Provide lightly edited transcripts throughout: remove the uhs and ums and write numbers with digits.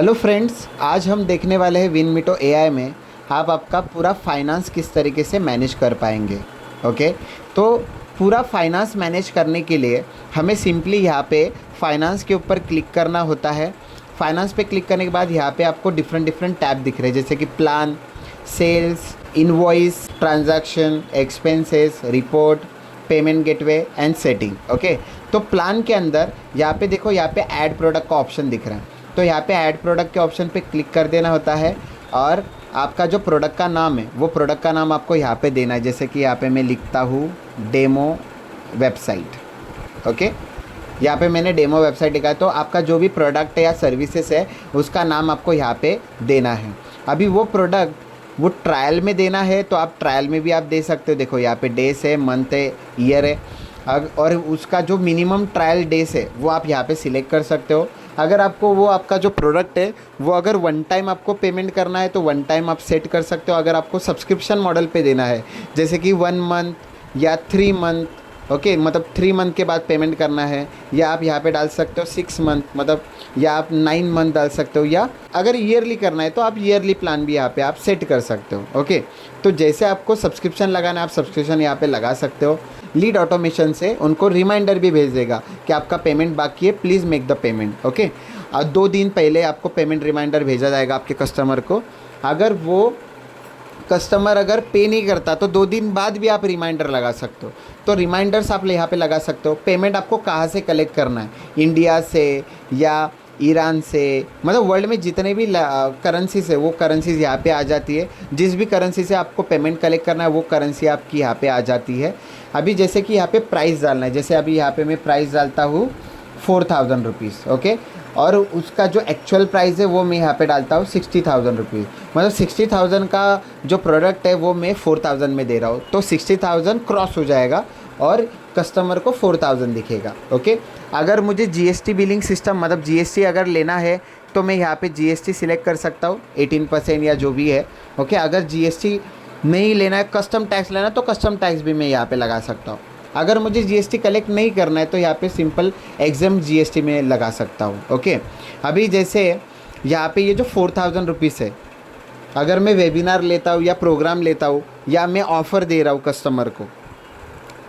Hello friends, आज हम देखने वाले हैं विनमीटो एआई में आप आपका पूरा फाइनेंस किस तरीके से मैनेज कर पाएंगे। ओके, तो पूरा फाइनेंस मैनेज करने के लिए हमें सिंपली यहाँ पे फाइनेंस के ऊपर क्लिक करना होता है। फाइनेंस पे क्लिक करने के बाद यहाँ पे आपको डिफरेंट डिफरेंट टैब दिख रहे हैं, जैसे कि plan, sales, invoice, transaction, expenses, report, payment gateway and setting. Okay, तो प्लान के अंदर यहाँ पे देखो, यहाँ पे ऐड प्रोडक्ट का ऑप्शन दिख रहा है, तो यहाँ पे ऐड प्रोडक्ट के ऑप्शन पे क्लिक कर देना होता है और आपका जो प्रोडक्ट का नाम है वो प्रोडक्ट का नाम आपको यहाँ पे देना है। जैसे कि यहाँ पे मैं लिखता हूँ डेमो वेबसाइट। ओके, यहाँ पे मैंने डेमो वेबसाइट लिखा है, तो आपका जो भी प्रोडक्ट है या सर्विसेज है उसका नाम आपको यहाँ पे देना है। अभी वो प्रोडक्ट वो ट्रायल में देना है तो आप ट्रायल में भी आप दे सकते हो। देखो यहाँ पे डेज है, मंथ है, ईयर है, और उसका जो मिनिमम ट्रायल डेज है वो आप यहाँ पे सिलेक्ट कर सकते हो। अगर आपको वो आपका जो प्रोडक्ट है वो अगर वन टाइम आपको पेमेंट करना है तो वन टाइम आप सेट कर सकते हो। अगर आपको सब्सक्रिप्शन मॉडल पे देना है, जैसे कि 1 मंथ या 3 मंथ, ओके, मतलब 3 मंथ के बाद पेमेंट करना है, या आप यहाँ पे डाल सकते हो 6 मंथ, मतलब या आप 9 मंथ डाल सकते हो, या अगर ईयरली करना है तो आप ईयरली प्लान भी यहाँ पे आप सेट कर सकते हो। ओके, तो जैसे आपको सब्सक्रिप्शन लगाना है आप सब्सक्रिप्शन यहाँ पे लगा सकते हो। लीड ऑटोमेशन से उनको रिमाइंडर भी भेज देगा कि आपका पेमेंट बाकी है, please make the payment. Okay, और 2 दिन पहले आपको पेमेंट रिमाइंडर भेजा जाएगा आपके कस्टमर को। अगर वो कस्टमर अगर पे नहीं करता तो 2 दिन बाद भी आप रिमाइंडर लगा सकते हो। तो रिमाइंडर्स आप यहाँ पे लगा सकते हो। पेमेंट आपको कहाँ से कलेक्ट करना है, इंडिया से या ईरान से, मतलब वर्ल्ड में जितने भी करेंसीज है वो करेंसीज यहाँ पे आ जाती है। जिस भी करेंसी से आपको पेमेंट कलेक्ट करना है वो करेंसी आपकी यहाँ पे आ जाती है। अभी जैसे कि यहाँ पे प्राइस डालना है, जैसे अभी यहाँ पे मैं प्राइस डालता हूँ 4000 रुपीज़। ओके, और उसका जो एक्चुअल प्राइस है वो मैं यहाँ पे डालता हूँ 60,000 रुपीज़। मतलब 60,000 का जो प्रोडक्ट है वो मैं 4000 में दे रहा हूँ, तो 60,000 क्रॉस हो जाएगा और कस्टमर को 4000 दिखेगा। ओके, अगर मुझे जीएसटी बिलिंग सिस्टम, मतलब जीएसटी अगर लेना है तो मैं यहाँ पे जीएसटी सिलेक्ट कर सकता हूँ 18% या जो भी है। ओके, अगर जीएसटी नहीं लेना है, कस्टम टैक्स लेना है, तो कस्टम टैक्स भी मैं यहाँ पे लगा सकता हूँ। अगर मुझे जीएसटी कलेक्ट नहीं करना है तो यहाँ पे सिंपल एग्जाम जीएसटी में लगा सकता हूँ। ओके, अभी जैसे यहाँ पे ये जो 4000 रुपीज़ है, अगर मैं वेबिनार लेता हूँ या प्रोग्राम लेता हूँ या मैं ऑफ़र दे रहा हूँ कस्टमर को,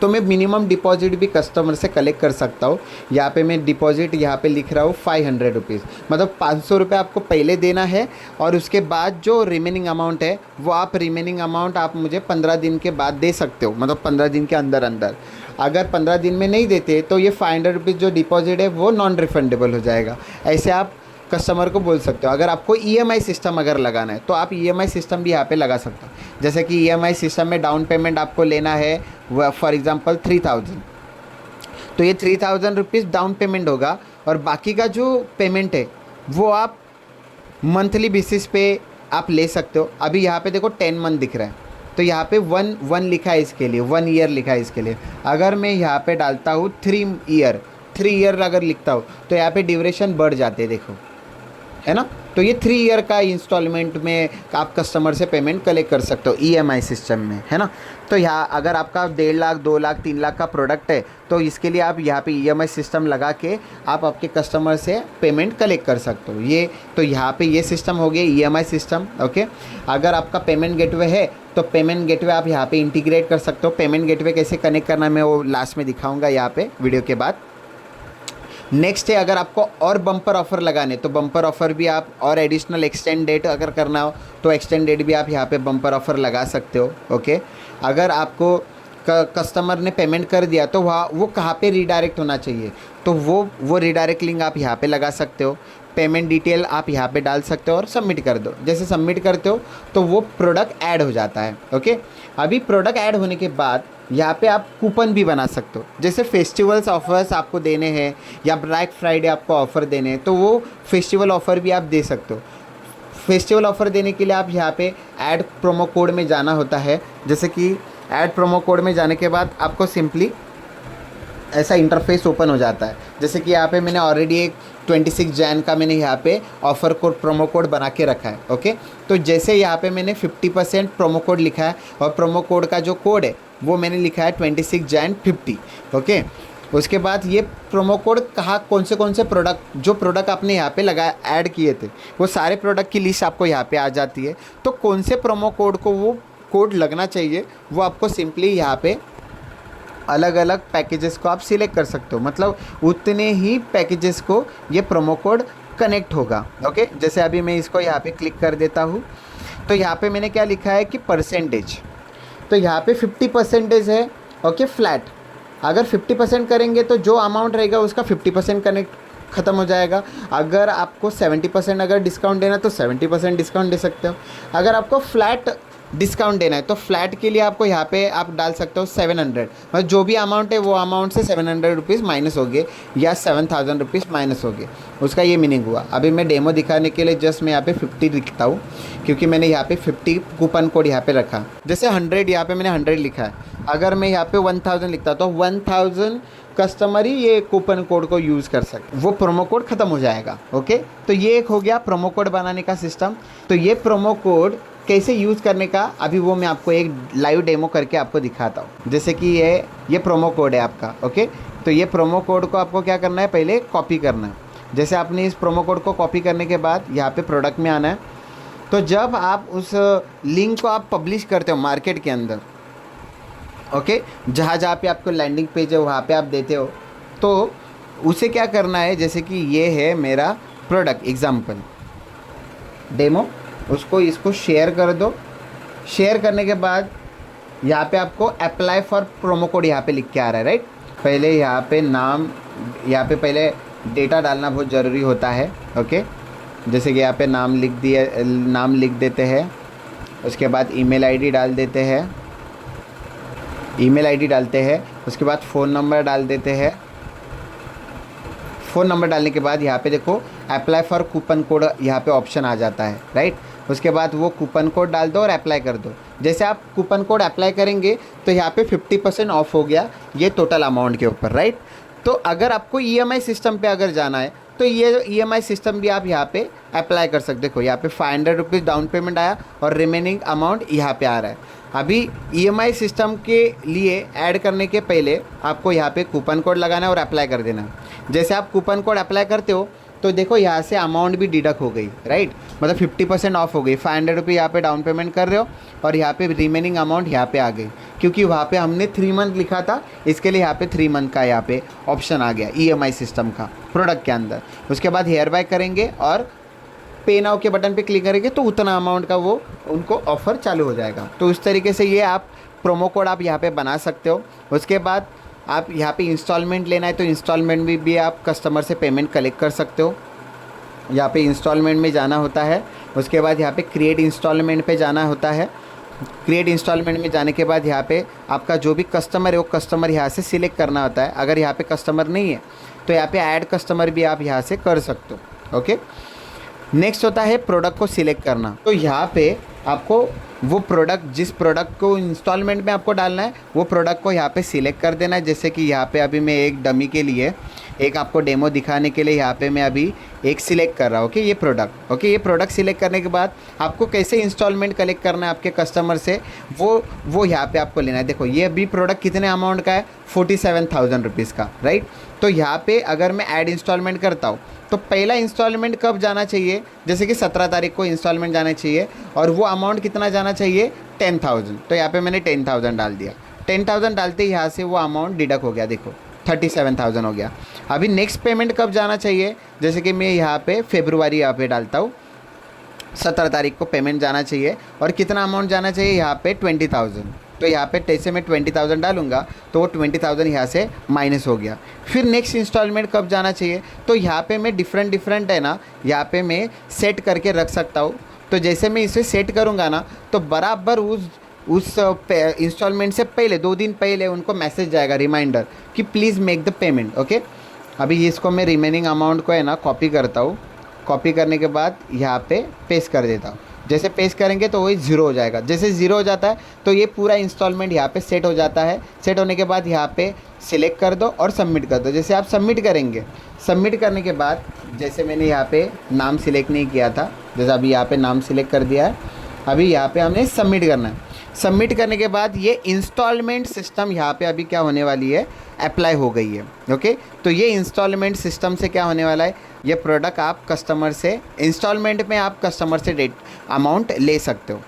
तो मैं मिनिमम डिपॉजिट भी कस्टमर से कलेक्ट कर सकता हूँ। यहाँ पे मैं डिपॉजिट यहाँ पे लिख रहा हूँ 500 रुपीज़, मतलब 500 रुपये आपको पहले देना है और उसके बाद जो रिमेनिंग अमाउंट है वो आप रिमेनिंग अमाउंट आप मुझे 15 दिन के बाद दे सकते हो, मतलब 15 दिन के अंदर अंदर। अगर 15 दिन में नहीं देते तो ये 500 रुपीज़ जो डिपॉजिट है वो नॉन रिफंडेबल हो जाएगा। ऐसे आप कस्टमर को बोल सकते हो। अगर आपको ईएमआई सिस्टम अगर लगाना है तो आप ईएमआई सिस्टम भी यहाँ पे लगा सकते हो। जैसे कि ईएमआई सिस्टम में डाउन पेमेंट आपको लेना है फॉर एग्जांपल 3000, तो ये 3000 रुपीज़ डाउन पेमेंट होगा और बाकी का जो पेमेंट है वो आप मंथली बेसिस पे आप ले सकते हो। अभी यहाँ पे देखो 10 मंथ दिख रहा है, तो यहाँ पे 1 लिखा है इसके लिए, 1 ईयर लिखा है इसके लिए। अगर मैं यहाँ पे डालता हूँ 3 ईयर अगर लिखता हूँ तो यहाँ पे ड्यूरेशन बढ़ जाते हैं, देखो, है ना। तो ये 3 ईयर का इंस्टॉलमेंट में आप कस्टमर से पेमेंट कलेक्ट कर सकते हो ईएमआई सिस्टम में, है ना। तो यहाँ अगर आपका 1.5 लाख, 2 लाख, 3 लाख का प्रोडक्ट है तो इसके लिए आप यहाँ पे ईएमआई सिस्टम लगा के आप आपके कस्टमर से पेमेंट कलेक्ट कर सकते हो। ये तो यहाँ पे ये सिस्टम हो गया ईएमआई सिस्टम। ओके, अगर आपका पेमेंट गेटवे है तो पेमेंट गेटवे आप यहाँ पे इंटीग्रेट कर सकते हो। पेमेंट गेटवे कैसे कनेक्ट करना है मैं वो लास्ट में दिखाऊँगा यहाँ पे वीडियो के बाद। नेक्स्ट है, अगर आपको और बम्पर ऑफ़र लगाने तो बम्पर ऑफ़र भी आप, और एडिशनल एक्सटेंड डेट अगर करना हो तो एक्सटेंड डेट भी आप यहाँ पे बम्पर ऑफ़र लगा सकते हो। ओके, अगर आपको कस्टमर ने पेमेंट कर दिया तो वहाँ वो कहाँ पे रीडायरेक्ट होना चाहिए तो वो रीडायरेक्ट लिंक आप यहाँ पे लगा सकते हो। पेमेंट डिटेल आप यहाँ पे डाल सकते हो और सबमिट कर दो। जैसे सबमिट करते हो तो वो प्रोडक्ट ऐड हो जाता है। ओके, अभी प्रोडक्ट ऐड होने के बाद यहाँ पे आप कूपन भी बना सकते हो। जैसे फेस्टिवल्स ऑफर्स आपको देने हैं या ब्लैक फ्राइडे आपको ऑफ़र देने हैं तो वो फेस्टिवल ऑफ़र भी आप दे सकते हो। फेस्टिवल ऑफ़र देने के लिए आप यहाँ पे ऐड प्रोमो कोड में जाना होता है। जैसे कि ऐड प्रोमो कोड में जाने के बाद आपको सिंपली ऐसा इंटरफेस ओपन हो जाता है। जैसे कि यहाँ पे मैंने ऑलरेडी एक 26 जैन का मैंने यहाँ पे ऑफ़र कोड प्रोमो कोड बना के रखा है। ओके, तो जैसे यहाँ पे मैंने 50% प्रोमो कोड लिखा है और प्रोमो कोड का जो कोड है वो मैंने लिखा है 26 जैन 50। ओके, उसके बाद ये प्रोमो कोड कहाँ कौन से प्रोडक्ट, जो प्रोडक्ट आपने यहाँ पे लगाया ऐड किए थे वो सारे प्रोडक्ट की लिस्ट आपको यहाँ पे आ जाती है। तो कौन से प्रोमो कोड को वो कोड लगना चाहिए वो आपको सिंपली यहाँ पे अलग अलग पैकेजेस को आप सिलेक्ट कर सकते हो, मतलब उतने ही पैकेजेस को ये प्रोमो कोड कनेक्ट होगा। ओके, जैसे अभी मैं इसको यहाँ पे क्लिक कर देता हूँ तो यहाँ पे मैंने क्या लिखा है कि परसेंटेज, तो यहाँ पे 50% है। ओके, फ्लैट अगर 50% करेंगे तो जो अमाउंट रहेगा उसका 50% कनेक्ट ख़त्म हो जाएगा। अगर आपको 70% अगर डिस्काउंट देना तो 70% डिस्काउंट दे सकते हो। अगर आपको फ्लैट डिस्काउंट देना है तो फ्लैट के लिए आपको यहाँ पे आप डाल सकते हो 700, मतलब जो भी अमाउंट है वो अमाउंट से 700 रुपीज़ माइनस हो गए या 7000 रुपीज़ माइनस हो गए, उसका ये मीनिंग हुआ। अभी मैं डेमो दिखाने के लिए जस्ट मैं यहाँ पे 50 लिखता हूँ क्योंकि मैंने यहाँ पे 50 कूपन कोड यहाँ पे रखा। जैसे 100 यहाँ पे मैंने 100 लिखा है, अगर मैं यहाँ पे 1000 लिखता तो 1000 कस्टमर ही ये कूपन कोड को यूज़ कर सकते, वो प्रोमो कोड ख़त्म हो जाएगा। ओके, तो ये एक हो गया प्रोमो कोड बनाने का सिस्टम। तो ये प्रोमो कोड कैसे यूज़ करने का अभी वो मैं आपको एक लाइव डेमो करके आपको दिखाता हूँ। जैसे कि ये प्रोमो कोड है आपका। ओके, तो ये प्रोमो कोड को आपको क्या करना है, पहले कॉपी करना है। जैसे आपने इस प्रोमो कोड को कॉपी करने के बाद यहाँ पे प्रोडक्ट में आना है, तो जब आप उस लिंक को आप पब्लिश करते हो मार्केट के अंदर, ओके, जहाँ जहाँ पे आपको लैंडिंग पेज है वहाँ पे आप देते हो, तो उसे क्या करना है, जैसे कि ये है मेरा प्रोडक्ट एग्जाम्पल डेमो, उसको इसको शेयर कर दो। शेयर करने के बाद यहाँ पे आपको अप्लाई फॉर प्रोमो कोड यहाँ पे लिख के आ रहा है, राइट। पहले यहाँ पे नाम, यहाँ पे पहले डेटा डालना बहुत ज़रूरी होता है। ओके, जैसे कि यहाँ पे नाम लिख देते हैं, उसके बाद ईमेल आईडी डाल देते हैं, ईमेल आईडी डालते हैं, उसके बाद फ़ोन नंबर डाल देते हैं। फ़ोन नंबर डालने के बाद यहाँ पे देखो अप्लाई फॉर कूपन कोड यहाँ पे ऑप्शन आ जाता है, राइट। उसके बाद वो कूपन कोड डाल दो और अप्लाई कर दो। जैसे आप कूपन कोड अप्लाई करेंगे तो यहाँ पे 50% ऑफ हो गया ये टोटल अमाउंट के ऊपर, राइट। तो अगर आपको ईएमआई सिस्टम पे अगर जाना है तो ये ईएमआई सिस्टम भी आप यहाँ पे अप्लाई कर सकते। देखो यहाँ पे 500 रुपीज़ डाउन पेमेंट आया और रिमेनिंग अमाउंट यहाँ पे आ रहा है। अभी ईएमआई सिस्टम के लिए ऐड करने के पहले आपको यहाँ पे कूपन कोड लगाना है और अप्लाई कर देना है। जैसे आप कूपन कोड अप्लाई करते हो तो देखो यहाँ से अमाउंट भी डिडक्ट हो गई, राइट, मतलब 50% ऑफ हो गई। 500 रुपये यहाँ पे डाउन पेमेंट कर रहे हो और यहाँ पे रिमेनिंग अमाउंट यहाँ पे आ गई, क्योंकि वहाँ पे हमने 3 मंथ लिखा था, इसके लिए यहाँ पे 3 मंथ का यहाँ पे ऑप्शन आ गया ईएमआई सिस्टम का प्रोडक्ट के अंदर। उसके बाद हेयर बाय करेंगे और पे नाउ के बटन पे क्लिक करेंगे तो उतना अमाउंट का वो उनको ऑफ़र चालू हो जाएगा। तो उस तरीके से ये आप प्रोमो कोड आप यहाँ पे बना सकते हो। उसके बाद आप यहाँ पे इंस्टॉलमेंट लेना है तो इंस्टॉलमेंट भी आप कस्टमर से पेमेंट कलेक्ट कर सकते हो। यहाँ पे इंस्टॉलमेंट में जाना होता है, उसके बाद यहाँ पे क्रिएट इंस्टॉलमेंट पे जाना होता है। क्रिएट इंस्टॉलमेंट में जाने के बाद यहाँ पे आपका जो भी कस्टमर है वो कस्टमर यहाँ से सिलेक्ट करना होता है। अगर यहाँ पे कस्टमर नहीं है तो यहाँ पे ऐड कस्टमर भी आप यहाँ से कर सकते हो। ओके, नेक्स्ट होता है प्रोडक्ट को सिलेक्ट करना। तो यहाँ पे आपको वो प्रोडक्ट, जिस प्रोडक्ट को इंस्टॉलमेंट में आपको डालना है वो प्रोडक्ट को यहाँ पे सिलेक्ट कर देना है। जैसे कि यहाँ पे अभी मैं एक डमी के लिए, एक आपको डेमो दिखाने के लिए यहाँ पे मैं अभी एक सिलेक्ट कर रहा हूँ। ओके, ये प्रोडक्ट, ओके, ये प्रोडक्ट सिलेक्ट करने के बाद आपको कैसे इंस्टॉलमेंट कलेक्ट करना है आपके कस्टमर से वो यहाँ पे आपको लेना है। देखो ये अभी प्रोडक्ट कितने अमाउंट का है, 47,000 रुपीज़ का, राइट। तो यहाँ पे अगर मैं ऐड इंस्टॉलमेंट करता हूँ तो पहला इंस्टॉलमेंट कब जाना चाहिए, जैसे कि 17 तारीख को इंस्टॉलमेंट जाना चाहिए और वो अमाउंट कितना जाना चाहिए, 10,000। तो यहाँ पे मैंने 10,000 डाल दिया। 10,000 डालते ही यहाँ से वो अमाउंट डिडक्ट हो गया, देखो 37,000 हो गया। अभी नेक्स्ट पेमेंट कब जाना चाहिए, जैसे कि मैं यहाँ पे फरवरी यहाँ पे डालता हूँ, 17 तारीख को पेमेंट जाना चाहिए और कितना अमाउंट जाना चाहिए यहाँ पे 20,000। तो यहाँ पे जैसे मैं 20,000 डालूंगा तो वो 20,000 यहाँ से माइनस हो गया। फिर नेक्स्ट इंस्टॉलमेंट कब जाना चाहिए, तो यहाँ पे मैं डिफरेंट है ना, यहाँ पे मैं सेट करके रख सकता हूँ। तो जैसे मैं इसे सेट करूँगा ना तो बराबर उस इंस्टॉलमेंट से पहले 2 दिन पहले उनको मैसेज जाएगा रिमाइंडर कि please make the payment. Okay, अभी इसको मैं रिमेनिंग अमाउंट को है ना कॉपी करता हूँ। कॉपी करने के बाद यहाँ पे पेस्ट कर देता हूँ। जैसे पेस्ट करेंगे तो वही 0 हो जाएगा। जैसे 0 हो जाता है तो ये पूरा इंस्टॉलमेंट यहाँ पे सेट हो जाता है। सेट होने के बाद यहाँ पे सिलेक्ट कर दो और सबमिट कर दो। जैसे आप सबमिट करेंगे, सबमिट करने के बाद जैसे मैंने यहाँ पे नाम सिलेक्ट नहीं किया था, जैसे अभी यहाँ पे नाम सिलेक्ट कर दिया है, अभी यहाँ पे हमें सबमिट करना है। सबमिट करने के बाद ये इंस्टॉलमेंट सिस्टम यहाँ पे अभी क्या होने वाली है, अप्लाई हो गई है। ओके, तो ये इंस्टॉलमेंट सिस्टम से क्या होने वाला है, ये प्रोडक्ट आप कस्टमर से इंस्टॉलमेंट में आप कस्टमर से डेट अमाउंट ले सकते हो।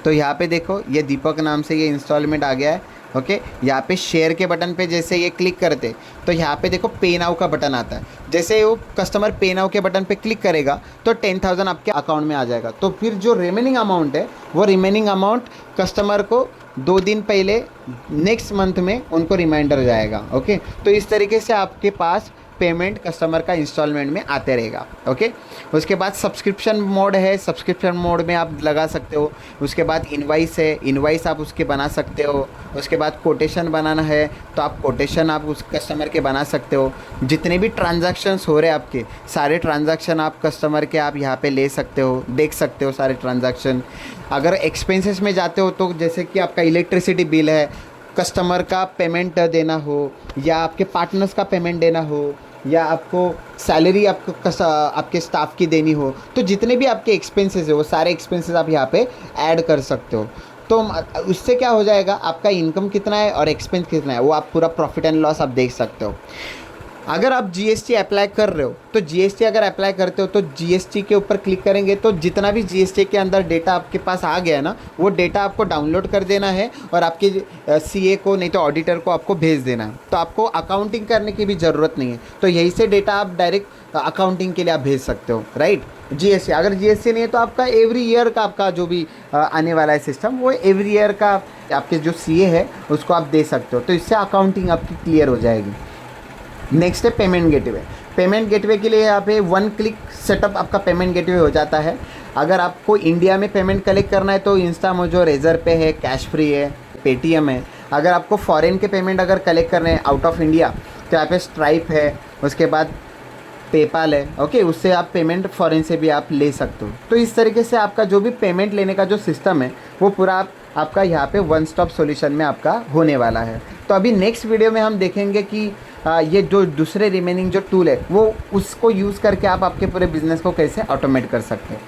तो यहाँ पे देखो ये दीपक नाम से ये इंस्टॉलमेंट आ गया है। ओके, यहाँ पे शेयर के बटन पे जैसे ये क्लिक करते तो यहाँ पे देखो पे नाउ का बटन आता है। जैसे वो कस्टमर पे नाउ के बटन पे क्लिक करेगा तो 10,000 आपके अकाउंट में आ जाएगा। तो फिर जो रिमेनिंग अमाउंट है वो रिमेनिंग अमाउंट कस्टमर को 2 दिन पहले नेक्स्ट मंथ में उनको रिमाइंडर जाएगा। ओके, तो इस तरीके से आपके पास पेमेंट कस्टमर का इंस्टॉलमेंट में आते रहेगा। ओके, उसके बाद सब्सक्रिप्शन मोड है, सब्सक्रिप्शन मोड में आप लगा सकते हो। उसके बाद इनवाइस है, इनवाइस आप उसके बना सकते हो। उसके बाद कोटेशन बनाना है तो आप कोटेशन आप उस कस्टमर के बना सकते हो। जितने भी ट्रांजैक्शंस हो रहे हैं आपके सारे ट्रांजैक्शन आप कस्टमर के आप यहाँ पे ले सकते हो, देख सकते हो सारे ट्रांजैक्शन। अगर एक्सपेंसेस में जाते हो तो जैसे कि आपका इलेक्ट्रिसिटी बिल है, कस्टमर का पेमेंट देना हो या आपके पार्टनर्स का पेमेंट देना हो या आपको सैलरी आपको आपके स्टाफ की देनी हो, तो जितने भी आपके एक्सपेंसेस है वो सारे एक्सपेंसेस आप यहाँ पे ऐड कर सकते हो। तो उससे क्या हो जाएगा, आपका इनकम कितना है और एक्सपेंस कितना है वो आप पूरा प्रॉफिट एंड लॉस आप देख सकते हो। अगर आप जीएसटी अप्लाई कर रहे हो तो जीएसटी अगर अप्लाई करते हो तो जीएसटी के ऊपर क्लिक करेंगे तो जितना भी जीएसटी के अंदर डेटा आपके पास आ गया ना वो डेटा आपको डाउनलोड कर देना है और आपके सीए को नहीं तो ऑडिटर को आपको भेज देना है। तो आपको अकाउंटिंग करने की भी ज़रूरत नहीं है, तो यहीं से डेटा आप डायरेक्ट अकाउंटिंग के लिए आप भेज सकते हो, राइट। जीएसटी अगर जीएसटी नहीं है तो आपका एवरी ईयर का आपका जो भी आने वाला है सिस्टम वो एवरी ईयर का आपके जो सीए है उसको आप दे सकते हो। तो इससे अकाउंटिंग आपकी क्लियर हो जाएगी। नेक्स्ट है पेमेंट गेटवे। पेमेंट गेटवे के लिए यहाँ पे 1 क्लिक सेटअप आपका पेमेंट गेटवे हो जाता है। अगर आपको इंडिया में पेमेंट कलेक्ट करना है तो इंस्टामोजो, रेजर पे है, कैश फ्री है, पेटीएम है। अगर आपको फॉरेन के पेमेंट अगर कलेक्ट करने हैं आउट ऑफ इंडिया तो यहाँ पे स्ट्राइप है, उसके बाद पेपाल है। ओके, उससे आप पेमेंट फॉरेन से भी आप ले सकते हो। तो इस तरीके से आपका जो भी पेमेंट लेने का जो सिस्टम है वो पूरा आपका यहाँ पे वन स्टॉप सॉल्यूशन में आपका होने वाला है। तो अभी नेक्स्ट वीडियो में हम देखेंगे कि ये जो दूसरे रिमेनिंग जो टूल है वो उसको यूज़ करके आप आपके पूरे बिज़नेस को कैसे ऑटोमेट कर सकते हैं।